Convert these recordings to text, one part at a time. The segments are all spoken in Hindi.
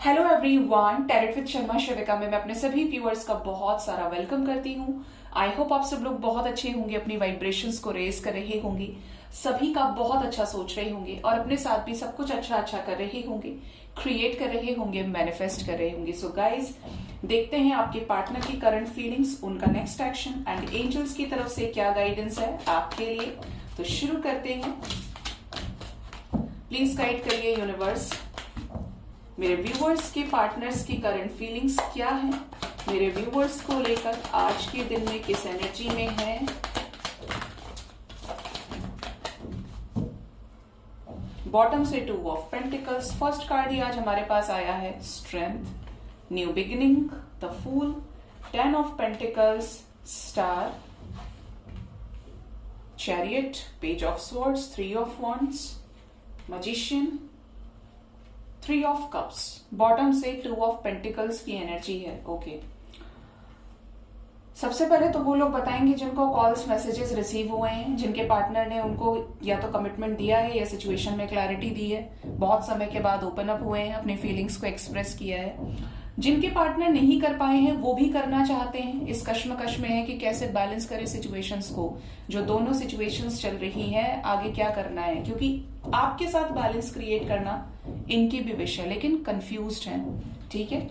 Hello everyone, tarot with Sharma Shravika में मैं अपने सभी व्यूअर्स का बहुत सारा वेलकम करती हूँ। आई होप आप सब लोग बहुत अच्छे होंगे, अपनी वाइब्रेशंस को रेज कर रहे होंगे, सभी का बहुत अच्छा सोच रहे होंगे और अपने साथ भी सब कुछ अच्छा अच्छा कर रहे होंगे, क्रिएट कर रहे होंगे, मैनिफेस्ट कर रहे होंगे। सो गाइज, देखते हैं आपके पार्टनर की करंट फीलिंग्स, उनका नेक्स्ट एक्शन एंड एंजल्स की तरफ से क्या गाइडेंस है आपके लिए। तो शुरू करते हैं। प्लीज गाइड करिए यूनिवर्स, मेरे व्यूवर्स के पार्टनर्स की करंट फीलिंग्स क्या है, मेरे व्यूवर्स को लेकर आज के दिन में किस एनर्जी में है। बॉटम से 2 ऑफ पेंटिकल्स, फर्स्ट कार्ड ही आज हमारे पास आया है strength, new beginning, the fool, 10 of pentacles, star, chariot, page of swords, 3 of wands, magician, 3 of cups. Bottom से 2 ऑफ पेंटिकल्स की एनर्जी है। ओके, सबसे पहले तो वो लोग बताएंगे जिनको कॉल्स मैसेजेस रिसीव हुए हैं, जिनके पार्टनर ने उनको या तो कमिटमेंट दिया है या सिचुएशन में क्लैरिटी दी है, बहुत समय के बाद ओपन अप हुए हैं, अपनी फीलिंग्स को एक्सप्रेस किया है। जिनके पार्टनर नहीं कर पाए हैं वो भी करना चाहते हैं, इस कश्मकश में है कि कैसे बैलेंस करें सिचुएशंस को, जो दोनों सिचुएशंस चल रही हैं आगे क्या करना है, क्योंकि आपके साथ बैलेंस क्रिएट करना इनकी भी विश है लेकिन कंफ्यूज्ड हैं। ठीक है,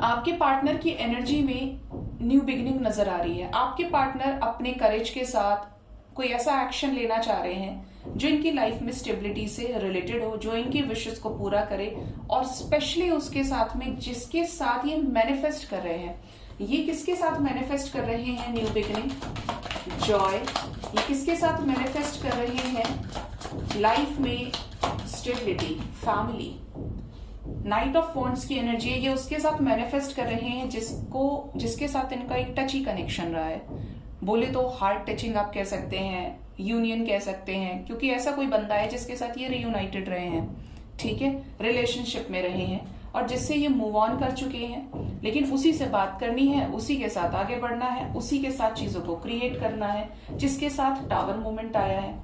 आपके पार्टनर की एनर्जी में न्यू बिगिनिंग नजर आ रही है। आपके पार्टनर अपने करेज के साथ कोई ऐसा एक्शन लेना चाह रहे हैं जो इनकी लाइफ में स्टेबिलिटी से रिलेटेड हो, जो इनकी विशेस को पूरा करे, और स्पेशली उसके साथ में जिसके साथ ये मैनिफेस्ट कर रहे हैं। ये किसके साथ मैनिफेस्ट कर रहे हैं न्यू बिगिनिंग, जॉय। ये किसके साथ मैनिफेस्ट कर रहे हैं लाइफ में stability, family. Night of wands की एनर्जी है, ये उसके साथ मैनिफेस्ट कर रहे हैं जिसके साथ इनका एक टची कनेक्शन रहा है। बोले तो हार्ट टचिंग आप कह सकते हैं, यूनियन कह सकते हैं, क्योंकि ऐसा कोई बंदा है जिसके साथ ये रियूनाइटेड रहे हैं, ठीक है, रिलेशनशिप में रहे हैं और जिससे ये मूव ऑन कर चुके हैं, लेकिन उसी से बात करनी है, उसी के साथ आगे बढ़ना है, उसी के साथ चीजों को क्रिएट करना है, जिसके साथ टावर मूवमेंट आया है।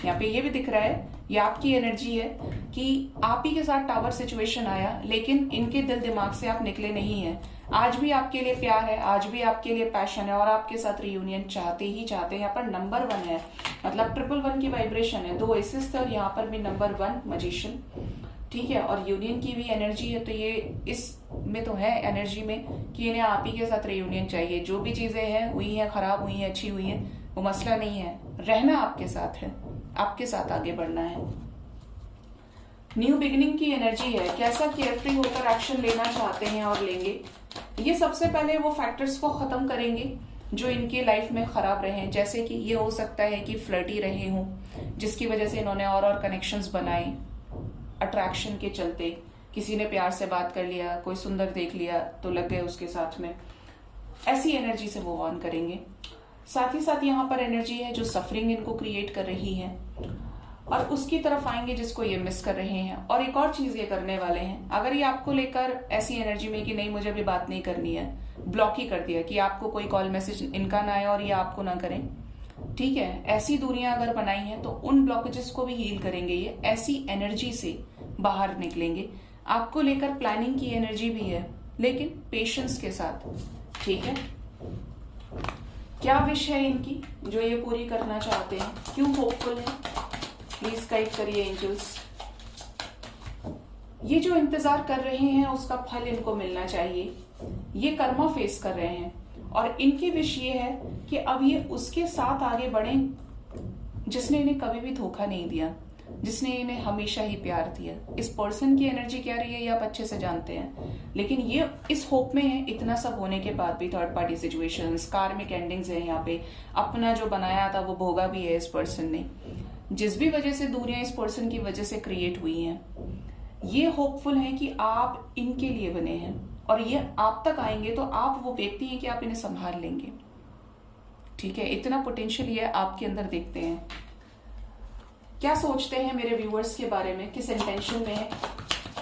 यहाँ पे ये भी दिख रहा है, ये आपकी एनर्जी है कि आप ही के साथ टावर सिचुएशन आया, लेकिन इनके दिल दिमाग से आप निकले नहीं हैं। आज भी आपके लिए प्यार है, आज भी आपके लिए पैशन है और आपके साथ रियूनियन चाहते ही चाहते हैं। यहाँ पर नंबर 1 है, मतलब 111 की वाइब्रेशन है, 2 एसेस थे और यहाँ पर भी नंबर 1 मैजिशियन, ठीक है, और यूनियन की भी एनर्जी है। तो ये इस में तो है एनर्जी में कि इन्हें आप ही के साथ रियूनियन चाहिए। जो भी चीजें हैं हुई हैं, खराब हुई हैं, अच्छी हुई हैं, वो मसला नहीं है, रहना आपके साथ है, आपके साथ आगे बढ़ना है। न्यू बिगिनिंग की एनर्जी है, कैसा केयरफ्री होकर एक्शन लेना चाहते हैं और लेंगे। ये सबसे पहले वो फैक्टर्स को खत्म करेंगे जो इनकी लाइफ में खराब रहे हैं, जैसे कि ये हो सकता है कि फ्लर्टी रहे हों, जिसकी वजह से इन्होंने और कनेक्शंस बनाए, अट्रैक्शन के चलते किसी ने प्यार से बात कर लिया, कोई सुंदर देख लिया तो लग गए उसके साथ में, ऐसी एनर्जी से मूव ऑन करेंगे। साथ ही साथ यहाँ पर एनर्जी है जो सफरिंग इनको क्रिएट कर रही है और उसकी तरफ आएंगे जिसको ये मिस कर रहे हैं। और एक और चीज ये करने वाले हैं, अगर ये आपको लेकर ऐसी एनर्जी में कि नहीं मुझे भी बात नहीं करनी है, ब्लॉक ही कर दिया कि आपको कोई कॉल मैसेज इनका ना आए और ये आपको ना करें, ठीक है, ऐसी दूरियां अगर बनाई हैं तो उन ब्लॉकेजेस को भी हील करेंगे। ये ऐसी एनर्जी से बाहर निकलेंगे। आपको लेकर प्लानिंग की एनर्जी भी है, लेकिन पेशेंस के साथ, ठीक है। क्या विश है इनकी जो ये पूरी करना चाहते हैं, क्यों होपफुल है, प्लीज गाइड करिए एंजल्स। ये जो इंतजार कर रहे हैं उसका फल इनको मिलना चाहिए। ये कर्मा फेस कर रहे हैं और इनकी विश ये है कि अब ये उसके साथ आगे बढ़ें जिसने इन्हें कभी भी धोखा नहीं दिया, जिसने इन्हें हमेशा ही प्यार दिया। इस पर्सन की एनर्जी क्या रही है ये आप अच्छे से जानते हैं, लेकिन ये इस होप में है, इतना सब होने के बाद भी, थर्ड पार्टी सिचुएशंस, कार्मिक एंडिंग्स है, यहाँ पे अपना जो बनाया था वो भोगा भी है इस पर्सन ने। जिस भी वजह से दूरियां इस पर्सन की वजह से क्रिएट हुई हैं, ये होपफुल है कि आप इनके लिए बने हैं और ये आप तक आएंगे तो आप वो व्यक्ति हैं कि आप इन्हें संभाल लेंगे, ठीक है। इतना पोटेंशियल ये आपके अंदर देखते हैं। क्या सोचते हैं मेरे व्यूअर्स के बारे में, किस इंटेंशन में है,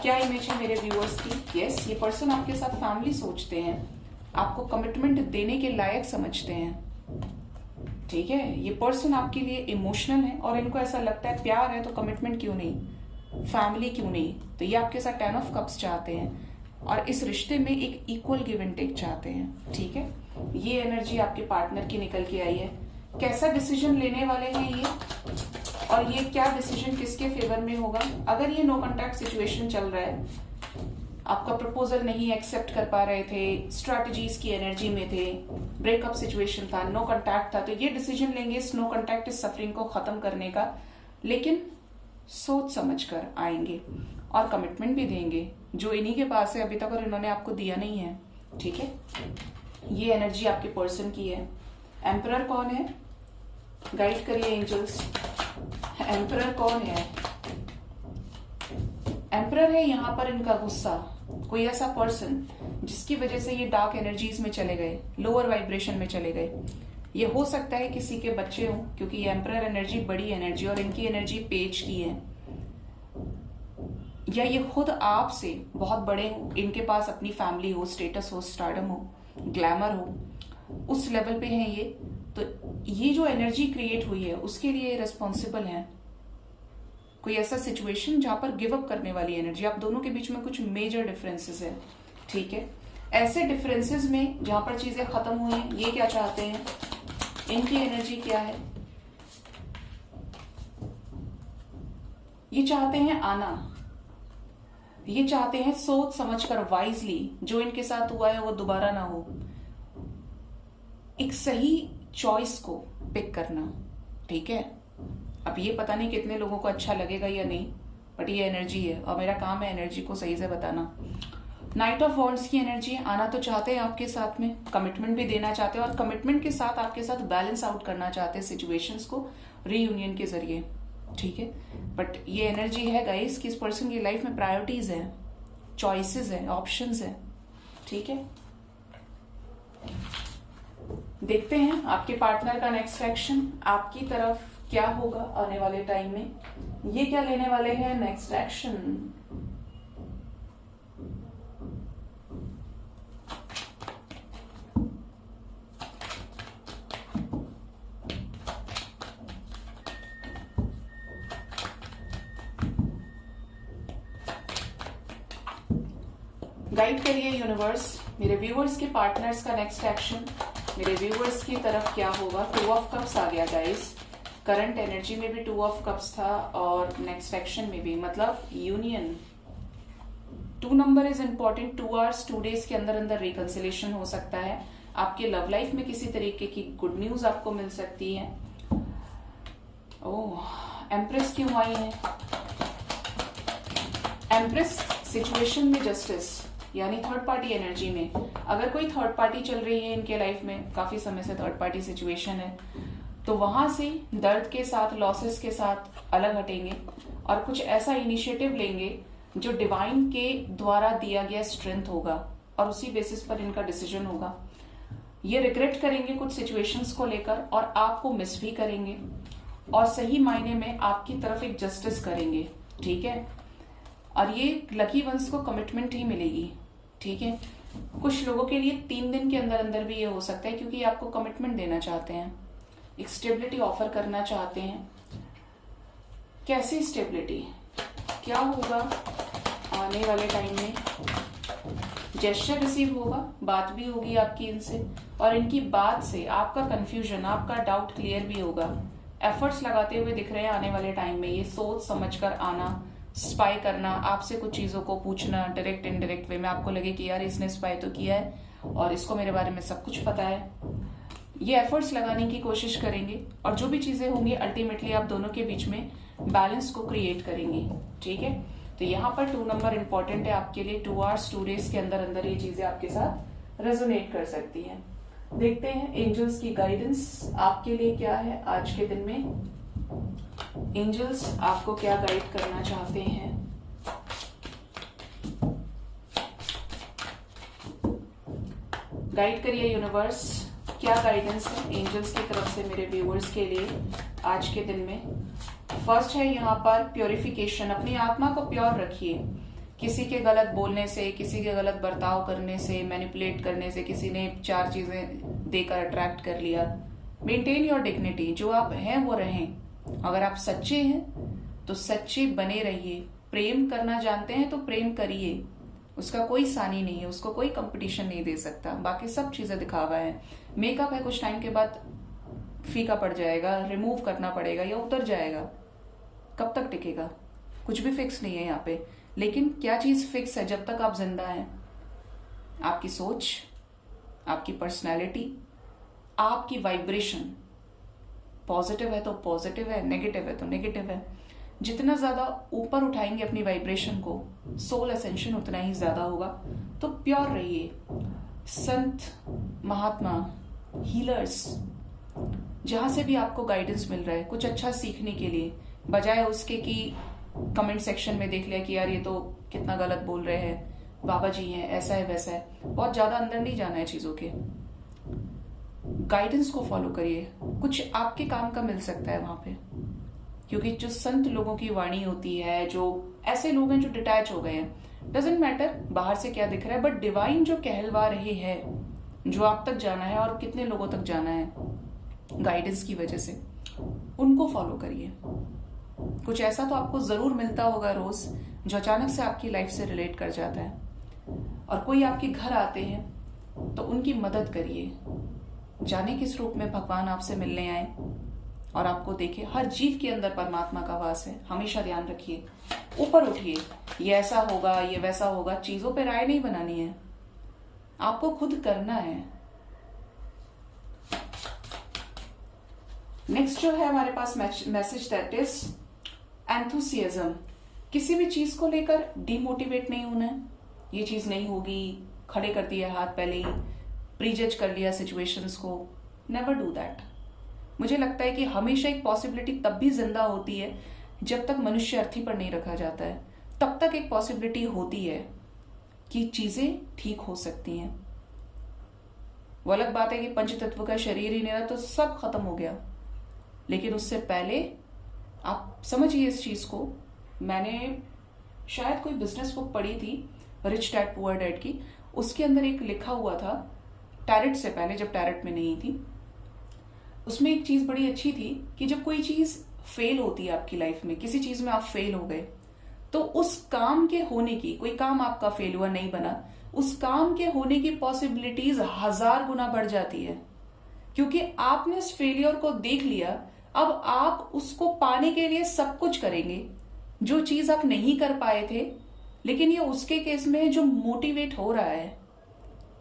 क्या इमेज है मेरे व्यूअर्स की। यस, ये पर्सन आपके साथ फैमिली सोचते हैं, आपको कमिटमेंट देने के लायक समझते हैं, ठीक है। ये पर्सन आपके लिए इमोशनल है और इनको ऐसा लगता है प्यार है तो कमिटमेंट क्यों नहीं, फैमिली क्यों नहीं? तो ये आपके साथ 10 ऑफ कप्स चाहते हैं और इस रिश्ते में एक इक्वल गिव एंड टेक चाहते हैं। ठीक है, ये एनर्जी आपके पार्टनर की निकल के आई है। कैसा डिसीजन लेने वाले हैं ये, और ये क्या डिसीजन किसके फेवर में होगा? अगर ये नो कॉन्टैक्ट सिचुएशन चल रहा है, आपका प्रपोजल नहीं एक्सेप्ट कर पा रहे थे, स्ट्रैटेजीज की एनर्जी में थे, ब्रेकअप सिचुएशन था, नो कॉन्टैक्ट था, तो ये डिसीजन लेंगे इस नो कॉन्टैक्ट इस सफरिंग को खत्म करने का, लेकिन सोच समझ कर आएंगे और कमिटमेंट भी देंगे जो इन्हीं के पास है अभी तक और इन्होंने आपको दिया नहीं है। ठीक है, ये एनर्जी आपके पर्सन की है। एम्परर कौन है? गाइड करिए एंजल्स। एम्परर कौन है? एम्परर है यहाँ पर इनका गुस्सा, कोई ऐसा पर्सन जिसकी वजह से ये डार्क एनर्जीज में चले गए, लोअर वाइब्रेशन में चले गए। ये हो सकता है किसी के बच्चे हों, क्योंकि ये एम्परर एनर्जी बड़ी एनर्जी और इनकी एनर्जी पेज की है, या ये खुद आपसे बहुत बड़े हो, इनके पास अपनी फैमिली हो, स्टेटस हो, स्टारडम हो, ग्लैमर हो, उस लेवल पे हैं ये। तो ये जो एनर्जी क्रिएट हुई है उसके लिए रिस्पॉन्सिबल है। कोई ऐसा सिचुएशन जहां पर गिव अप करने वाली एनर्जी, आप दोनों के बीच में कुछ मेजर डिफरेंसेस है। ठीक है, ऐसे डिफरेंसेस में जहां पर चीजें खत्म हुई हैं, ये क्या चाहते हैं? इनकी एनर्जी क्या है? ये चाहते हैं आना, ये चाहते हैं सोच समझकर वाइजली जो इनके साथ हुआ है वो दोबारा ना हो, एक सही चॉइस को पिक करना। ठीक है, अब ये पता नहीं कितने लोगों को अच्छा लगेगा या नहीं, बट ये एनर्जी है और मेरा काम है एनर्जी को सही से बताना। नाइट ऑफ वॉन्ड्स की एनर्जी, आना तो चाहते हैं आपके साथ में, कमिटमेंट भी देना चाहते हैं और कमिटमेंट के साथ आपके साथ बैलेंस आउट करना चाहते हैं सिचुएशंस को रीयूनियन के जरिए। ठीक है, बट ये एनर्जी है गाइस कि इस पर्सन की लाइफ में प्रायोरिटीज है, चॉइसेस है, ऑप्शंस है। ठीक है, देखते हैं आपके पार्टनर का नेक्स्ट एक्शन आपकी तरफ क्या होगा आने वाले टाइम में। ये क्या लेने वाले हैं नेक्स्ट एक्शन? गाइड करिए यूनिवर्स, मेरे व्यूअर्स के पार्टनर्स का नेक्स्ट एक्शन मेरे व्यूअर्स की तरफ क्या होगा। 2 ऑफ कप्स आ गया गाइस, करंट एनर्जी में भी 2 ऑफ कप्स था और नेक्स्ट एक्शन में भी, मतलब union. 2 number is important. 2 hours 2 days के अंदर अंदर रिकंसिलेशन हो सकता है। आपके लव लाइफ में किसी तरीके की गुड न्यूज आपको मिल सकती है। ओह, एम्प्रेस क्यों आई है? एम्प्रेस सिचुएशन में जस्टिस, यानी थर्ड पार्टी एनर्जी में अगर कोई थर्ड पार्टी चल रही है इनके लाइफ में, काफी समय से थर्ड पार्टी सिचुएशन है, तो वहां से दर्द के साथ, लॉसेस के साथ अलग हटेंगे और कुछ ऐसा इनिशिएटिव लेंगे जो डिवाइन के द्वारा दिया गया स्ट्रेंथ होगा और उसी बेसिस पर इनका डिसीजन होगा। ये रिग्रेट करेंगे कुछ सिचुएशंस को लेकर और आपको मिस भी करेंगे और सही मायने में आपकी तरफ एक जस्टिस करेंगे। ठीक है, और ये लकी वंस को कमिटमेंट ही मिलेगी। ठीक है, कुछ लोगों के लिए 3 दिन के अंदर अंदर भी ये हो सकता है, क्योंकि आपको कमिटमेंट देना चाहते हैं, एक स्टेबिलिटी ऑफर करना चाहते हैं। कैसी स्टेबिलिटी, क्या होगा आने वाले टाइम में? जेस्चर रिसीव होगा, बात भी होगी आपकी इनसे और इनकी बात से आपका कंफ्यूजन, आपका डाउट क्लियर भी होगा। एफर्ट्स लगाते हुए दिख रहे हैं आने वाले टाइम में, ये सोच समझकर आना, स्पाई करना, आपसे कुछ चीजों को पूछना डायरेक्ट इनडायरेक्ट वे में, आपको लगे कि यार इसने स्पाई तो किया है और इसको मेरे बारे में सब कुछ पता है। ये एफर्ट्स लगाने की कोशिश करेंगे और जो भी चीजें होंगी अल्टीमेटली आप दोनों के बीच में बैलेंस को क्रिएट करेंगे। ठीक है, तो यहाँ पर 2 नंबर इंपॉर्टेंट है आपके लिए। 2 आवर्स 2 डेज के अंदर अंदर ये चीजें आपके साथ रेजोनेट कर सकती हैं। देखते हैं एंजल्स की गाइडेंस आपके लिए क्या है आज के दिन में। एंजल्स आपको क्या गाइड करना चाहते हैं? गाइड करिए यूनिवर्स, क्या गाइडेंस है एंजल्स की तरफ से मेरे व्यूअर्स के लिए आज के दिन में। फर्स्ट है यहाँ पर प्योरिफिकेशन, अपनी आत्मा को प्योर रखिए। किसी के गलत बोलने से, किसी के गलत बर्ताव करने से, मैनिपुलेट करने से, किसी ने 4 चीजें देकर अट्रैक्ट कर लिया। मेंटेन योर डिग्निटी, जो आप हैं वो रहें। अगर आप सच्चे हैं तो सच्चे बने रहिए, प्रेम करना जानते हैं तो प्रेम करिए, उसका कोई सानी नहीं है, उसको कोई कंपटीशन नहीं दे सकता। बाकी सब चीजें दिखावा है। मेकअप है, कुछ टाइम के बाद फीका पड़ जाएगा, रिमूव करना पड़ेगा या उतर जाएगा। कब तक टिकेगा? कुछ भी फिक्स नहीं है यहाँ पे। लेकिन क्या चीज फिक्स है जब तक आप जिंदा हैं? आपकी सोच, आपकी पर्सनैलिटी, आपकी वाइब्रेशन। पॉजिटिव है तो पॉजिटिव है, नेगेटिव है तो नेगेटिव है। जितना ज्यादा ऊपर उठाएंगे अपनी वाइब्रेशन को, सोल असेंशन उतना ही ज्यादा होगा। तो प्योर रहिए। संत, महात्मा, हीलर्स, जहां से भी आपको गाइडेंस मिल रहा है कुछ अच्छा सीखने के लिए, बजाय उसके कि कमेंट सेक्शन में देख लिया कि यार ये तो कितना गलत बोल रहे हैं, बाबा जी हैं, ऐसा है वैसा है, बहुत ज्यादा अंदर नहीं जाना है चीजों के। गाइडेंस को फॉलो करिए, कुछ आपके काम का मिल सकता है वहां पे। क्योंकि जो संत लोगों की वाणी होती है, जो ऐसे लोग हैं जो डिटैच हो गए हैं, डजेंट मैटर बाहर से क्या दिख रहा है, बट डिवाइन जो कहलवा रहे हैं, जो आप तक जाना है और कितने लोगों तक जाना है गाइडेंस की वजह से, उनको फॉलो करिए। कुछ ऐसा तो आपको जरूर मिलता होगा रोज जो अचानक से आपकी लाइफ से रिलेट कर जाता है। और कोई आपके घर आते हैं तो उनकी मदद करिए। जाने किस रूप में भगवान आपसे मिलने आए और आपको देखे। हर जीव के अंदर परमात्मा का वास है, हमेशा ध्यान रखिए। ऊपर उठिए। ये ऐसा होगा, ये वैसा होगा, चीजों पे राय नहीं बनानी है, आपको खुद करना है। नेक्स्ट जो है हमारे पास मैसेज, दैट इज एंथुसियाज्म। किसी भी चीज को लेकर डिमोटिवेट नहीं होना है। ये चीज नहीं होगी, खड़े कर दिया हाथ पहले ही, प्रीजज कर लिया सिचुएशंस को। Never do that. मुझे लगता है कि हमेशा एक पॉसिबिलिटी तब भी जिंदा होती है जब तक मनुष्य अर्थी पर नहीं रखा जाता है। तब तक एक पॉसिबिलिटी होती है कि चीजें ठीक हो सकती हैं। वो अलग बात है कि पंच तत्व का शरीर ही नहीं रहा तो सब खत्म हो गया, लेकिन उससे पहले आप समझिए इस चीज को। मैंने शायद कोई बिजनेस बुक पढ़ी थी, रिच डैड पुअर डैड की। उसके अंदर एक लिखा हुआ था, टैरेट से पहले, जब टैरेट में नहीं थी, उसमें एक चीज बड़ी अच्छी थी कि जब कोई चीज फेल होती है आपकी लाइफ में, किसी चीज में आप फेल हो गए, तो उस काम के होने की, कोई काम आपका फेल हुआ, नहीं बना, उस काम के होने की पॉसिबिलिटीज 1000 गुना बढ़ जाती है। क्योंकि आपने इस फेलियर को देख लिया, अब आप उसको पाने के लिए सब कुछ करेंगे। जो चीज आप नहीं कर पाए थे, लेकिन ये उसके केस में जो मोटिवेट हो रहा है,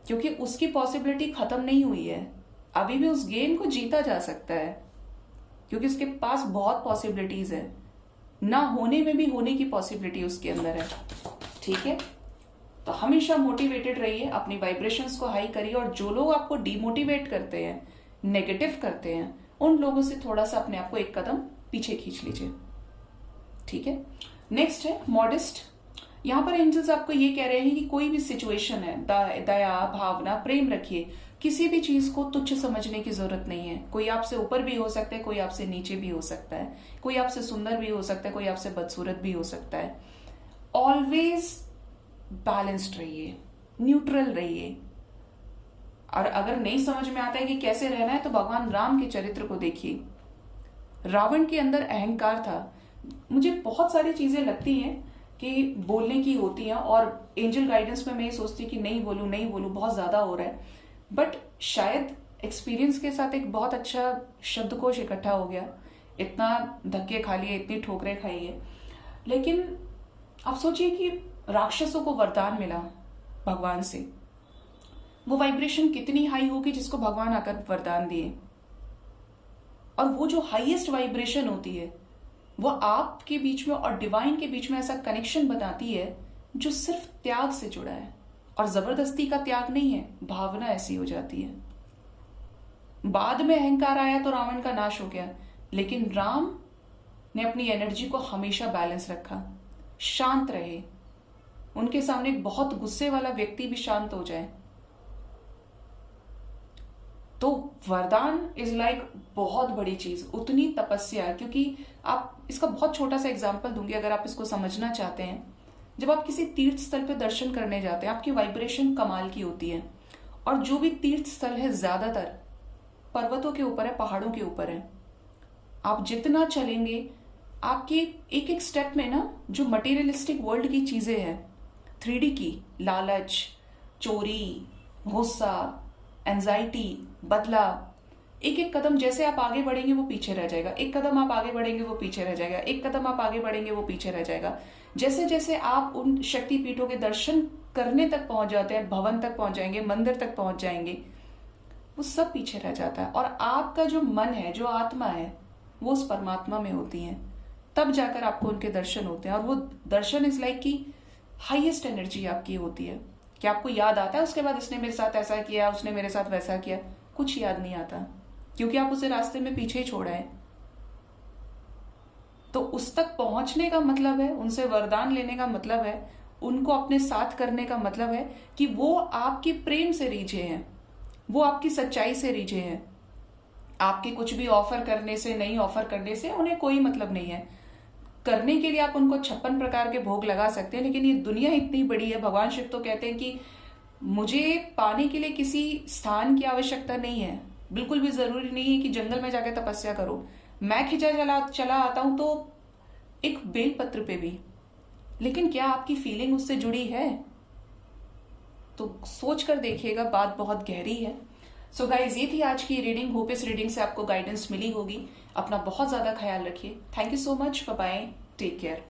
क्योंकि उसकी पॉसिबिलिटी खत्म नहीं हुई है, अभी भी उस गेम को जीता जा सकता है, क्योंकि उसके पास बहुत पॉसिबिलिटीज है। ना होने में भी होने की पॉसिबिलिटी उसके अंदर है। ठीक है, तो हमेशा मोटिवेटेड रहिए, अपनी वाइब्रेशंस को हाई करिए। और जो लोग आपको डिमोटिवेट करते हैं, नेगेटिव करते हैं, उन लोगों से थोड़ा सा अपने आप को एक कदम पीछे खींच लीजिए। ठीक है, नेक्स्ट है मॉडेस्ट। यहां पर एंजल्स आपको ये कह रहे हैं कि कोई भी सिचुएशन है, दया, भावना, प्रेम रखिए। किसी भी चीज को तुच्छ समझने की जरूरत नहीं है। कोई आपसे ऊपर भी हो सकता है, कोई आपसे नीचे भी हो सकता है, कोई आपसे सुंदर भी हो सकता है, कोई आपसे बदसूरत भी हो सकता है। ऑलवेज बैलेंस्ड रहिए, न्यूट्रल रहिए। और अगर नहीं समझ में आता है कि कैसे रहना है, तो भगवान राम के चरित्र को देखिए। रावण के अंदर अहंकार था। मुझे बहुत सारी चीजें लगती हैं कि बोलने की होती हैं, और एंजल गाइडेंस में मैं ये सोचती कि नहीं बोलूं, बहुत ज्यादा हो रहा है। बट शायद एक्सपीरियंस के साथ एक बहुत अच्छा शब्दकोश इकट्ठा हो गया। इतना धक्के खा लिए, इतनी ठोकरें खाई है, लेकिन आप सोचिए कि राक्षसों को वरदान मिला भगवान से। वो वाइब्रेशन कितनी हाई होगी जिसको भगवान आकर वरदान दिए। और वो जो हाईएस्ट वाइब्रेशन होती है, वो आपके बीच में और डिवाइन के बीच में ऐसा कनेक्शन बनाती है जो सिर्फ त्याग से जुड़ा है। और जबरदस्ती का त्याग नहीं है, भावना ऐसी हो जाती है। बाद में अहंकार आया तो रावण का नाश हो गया, लेकिन राम ने अपनी एनर्जी को हमेशा बैलेंस रखा। शांत रहे। उनके सामने एक बहुत गुस्से वाला व्यक्ति भी शांत हो जाए तो वरदान इज लाइक बहुत बड़ी चीज, उतनी तपस्या। क्योंकि आप इसका बहुत छोटा सा एग्जांपल दूंगी अगर आप इसको समझना चाहते हैं। जब आप किसी तीर्थ स्थल पे दर्शन करने जाते हैं, आपकी वाइब्रेशन कमाल की होती है। और जो भी तीर्थ स्थल है ज्यादातर पर्वतों के ऊपर है, पहाड़ों के ऊपर है। आप जितना चलेंगे आपके एक एक स्टेप में ना जो मटेरियलिस्टिक वर्ल्ड की चीजें हैं, 3D की, लालच, चोरी, गुस्सा, एंजाइटी, बदला, एक एक कदम जैसे आप आगे बढ़ेंगे वो पीछे रह जाएगा, एक कदम आप आगे बढ़ेंगे वो पीछे रह जाएगा, एक कदम आप आगे बढ़ेंगे वो पीछे रह जाएगा। जैसे जैसे आप उन शक्तिपीठों के दर्शन करने तक पहुंच जाते हैं, भवन तक पहुंच जाएंगे, मंदिर तक पहुंच जाएंगे, वो सब पीछे रह जाता है। और आपका जो मन है, जो आत्मा है, वो उस परमात्मा में होती है। तब जाकर आपको उनके दर्शन होते हैं। और वो दर्शन इज लाइक की हाईएस्ट एनर्जी आपकी होती है कि आपको याद आता है उसके बाद इसने मेरे साथ ऐसा किया, उसने मेरे साथ वैसा किया, कुछ याद नहीं आता क्योंकि आप उसे रास्ते में पीछे ही छोड़ा है। तो उस तक पहुंचने का मतलब है, उनसे वरदान लेने का मतलब है, उनको अपने साथ करने का मतलब है कि वो आपके प्रेम से रीझे हैं, वो आपकी सच्चाई से रीझे हैं। आपके कुछ भी ऑफर करने से, नहीं ऑफर करने से उन्हें कोई मतलब नहीं है। करने के लिए आप उनको 56 प्रकार के भोग लगा सकते हैं, लेकिन ये दुनिया इतनी बड़ी है। भगवान शिव तो कहते हैं कि मुझे पाने के लिए किसी स्थान की आवश्यकता नहीं है, बिल्कुल भी जरूरी नहीं है कि जंगल में जाके तपस्या करो। मैं खिंचा चला आता हूं तो एक बेलपत्र पे भी, लेकिन क्या आपकी फीलिंग उससे जुड़ी है? तो सोच कर देखिएगा, बात बहुत गहरी है। सो गाइज, ये थी आज की रीडिंग। होप इस रीडिंग से आपको गाइडेंस मिली होगी। अपना बहुत ज्यादा ख्याल रखिए। Thank you so much. Bye bye, take care.